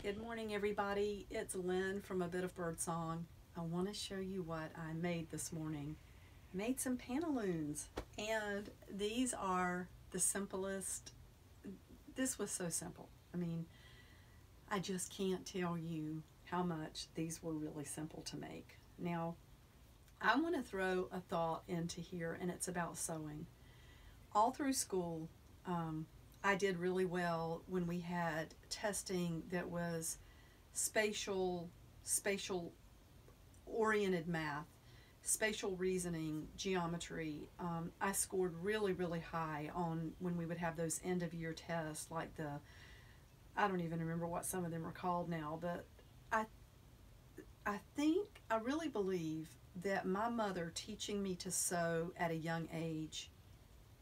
Good morning, everybody. It's Lynn from A Bit of Birdsong. I want to show you what I made this morning. I made some pantaloons, and these are the simplest. This was so simple. I mean, I just can't tell you how much these were really simple to make. Now, I want to throw a thought into here, and it's about sewing. All through school, I did really well when we had testing that was spatial oriented math, spatial reasoning, geometry. I scored really high on when we would have those end of year tests, like I don't even remember what some of them are called now, but I really believe that my mother teaching me to sew at a young age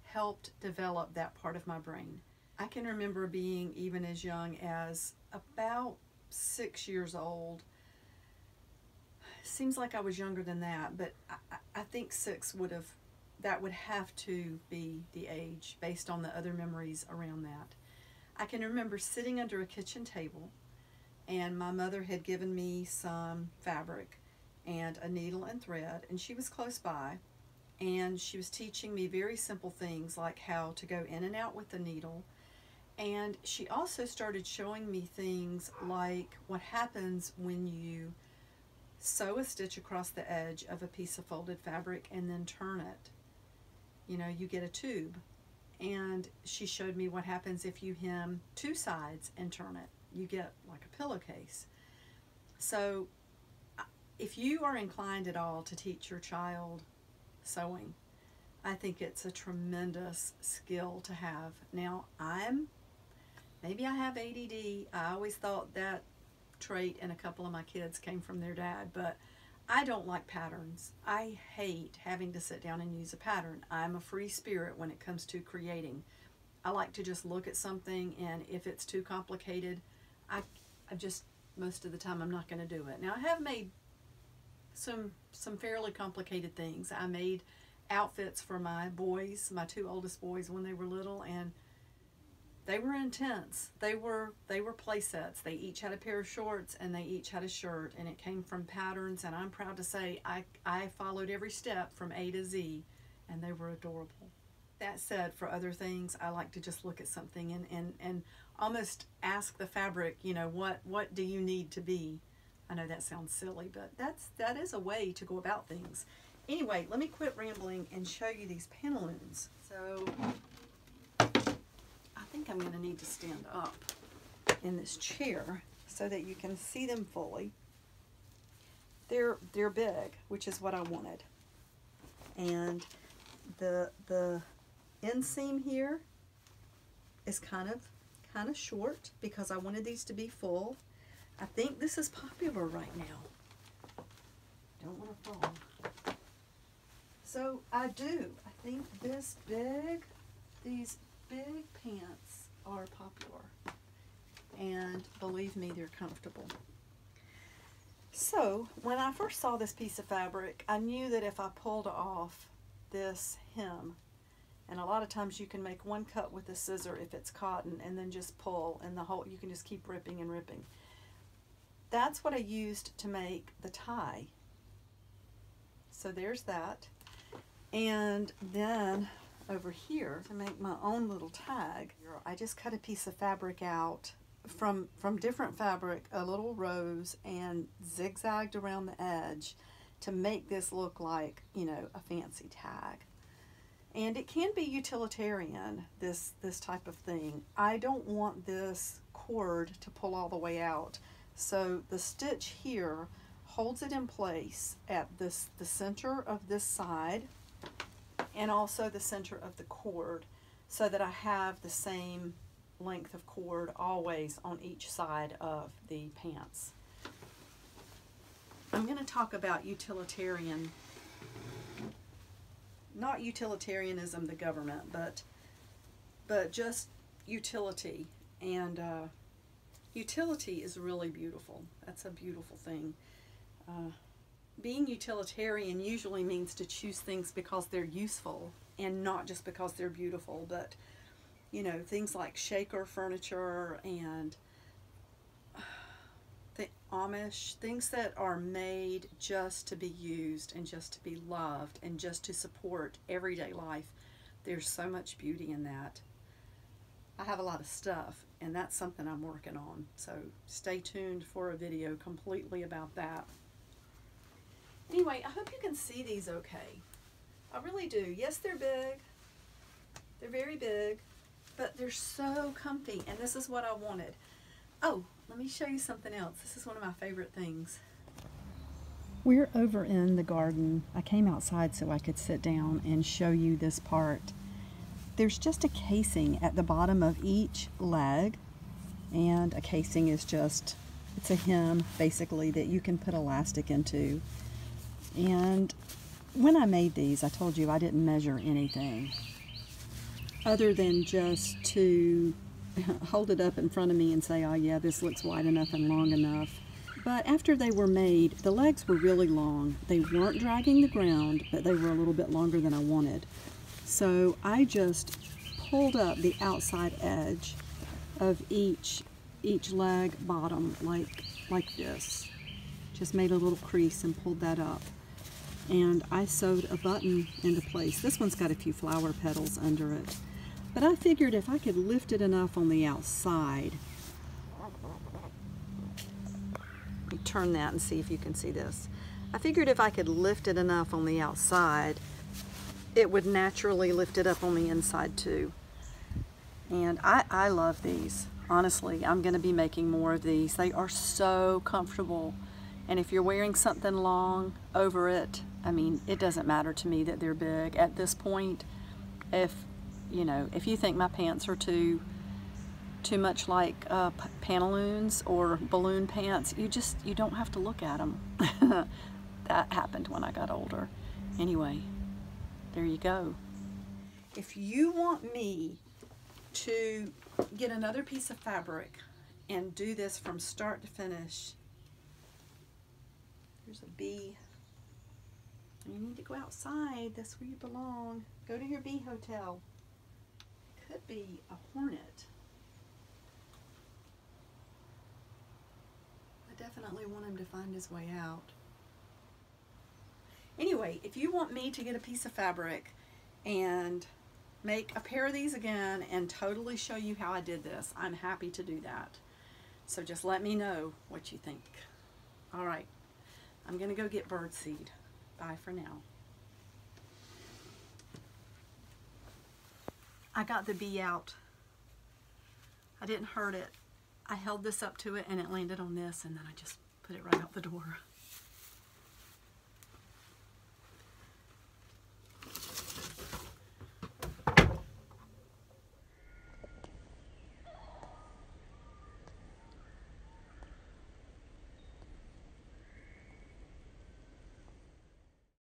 helped develop that part of my brain. I can remember being even as young as about 6 years old. Seems like I was younger than that, but I think that would have to be the age based on the other memories around that. I can remember sitting under a kitchen table, and my mother had given me some fabric and a needle and thread, and she was close by, and she was teaching me very simple things like how to go in and out with the needle. And she also started showing me things like what happens when you sew a stitch across the edge of a piece of folded fabric and then turn it. You know, you get a tube. And she showed me what happens if you hem two sides and turn it. You get like a pillowcase. So if you are inclined at all to teach your child sewing, I think it's a tremendous skill to have. Now, maybe I have ADD. I always thought that trait in a couple of my kids came from their dad, but I don't like patterns. I hate having to sit down and use a pattern. I'm a free spirit when it comes to creating. I like to just look at something, and if it's too complicated, I just, most of the time, I'm not going to do it. Now, I have made some fairly complicated things. I made outfits for my boys, my two oldest boys, when they were little, and they were intense. They were play sets. They each had a pair of shorts and they each had a shirt, and it came from patterns, and I'm proud to say I followed every step from A to Z, and they were adorable. That said, for other things, I like to just look at something and almost ask the fabric, you know, what do you need to be? I know that sounds silly, but that is a way to go about things. Anyway, let me quit rambling and show you these pantaloons. So I think I'm going to need to stand up in this chair so that you can see them fully. They're big, which is what I wanted. And the inseam here is kind of short because I wanted these to be full. I think this is popular right now. Don't want to fall. So I think these big pants are popular, and believe me, they're comfortable. So when I first saw this piece of fabric, I knew that if I pulled off this hem, and a lot of times you can make one cut with a scissor if it's cotton, and then just pull, and you can just keep ripping and ripping. That's what I used to make the tie. So there's that. And then over here, to make my own little tag, I just cut a piece of fabric out from different fabric, a little rose, and zigzagged around the edge to make this look like, you know, a fancy tag. And it can be utilitarian, this type of thing. I don't want this cord to pull all the way out. So the stitch here holds it in place at the center of this side, and also the center of the cord, so that I have the same length of cord always on each side of the pants. I'm going to talk about utilitarian, not utilitarianism, the government, but just utility. And utility is really beautiful. That's a beautiful thing. Being utilitarian usually means to choose things because they're useful and not just because they're beautiful, but you know, things like shaker furniture and Amish, things that are made just to be used and just to be loved and just to support everyday life. There's so much beauty in that. I have a lot of stuff, and that's something I'm working on. So stay tuned for a video completely about that. Anyway, I hope you can see these okay. I really do. Yes, they're big. They're very big, but they're so comfy, and this is what I wanted. Oh, let me show you something else. This is one of my favorite things. We're over in the garden. I came outside so I could sit down and show you this part. There's just a casing at the bottom of each leg, and a casing is just, it's a hem basically that you can put elastic into. And when I made these, I told you I didn't measure anything other than just to hold it up in front of me and say, oh yeah, this looks wide enough and long enough. But after they were made, the legs were really long. They weren't dragging the ground, but they were a little bit longer than I wanted. So I just pulled up the outside edge of each leg bottom like this. Just made a little crease and pulled that up. And I sewed a button into place. This one's got a few flower petals under it. But I figured if I could lift it enough on the outside, let me turn that and see if you can see this. I figured if I could lift it enough on the outside, it would naturally lift it up on the inside too. And I love these. Honestly, I'm going to be making more of these. They are so comfortable. And if you're wearing something long over it, I mean, it doesn't matter to me that they're big. At this point, if you think my pants are too much like pantaloons or balloon pants, you don't have to look at them. That happened when I got older. Anyway, there you go. If you want me to get another piece of fabric and do this from start to finish, there's a bee. You need to go outside. That's where you belong. Go to your bee hotel. Could be a hornet. I definitely want him to find his way out. Anyway, if you want me to get a piece of fabric and make a pair of these again and totally show you how I did this, I'm happy to do that. So just let me know what you think. All right, I'm gonna go get birdseed. Bye for now. I got the bee out. I didn't hurt it. I held this up to it and it landed on this, and then I just put it right out the door.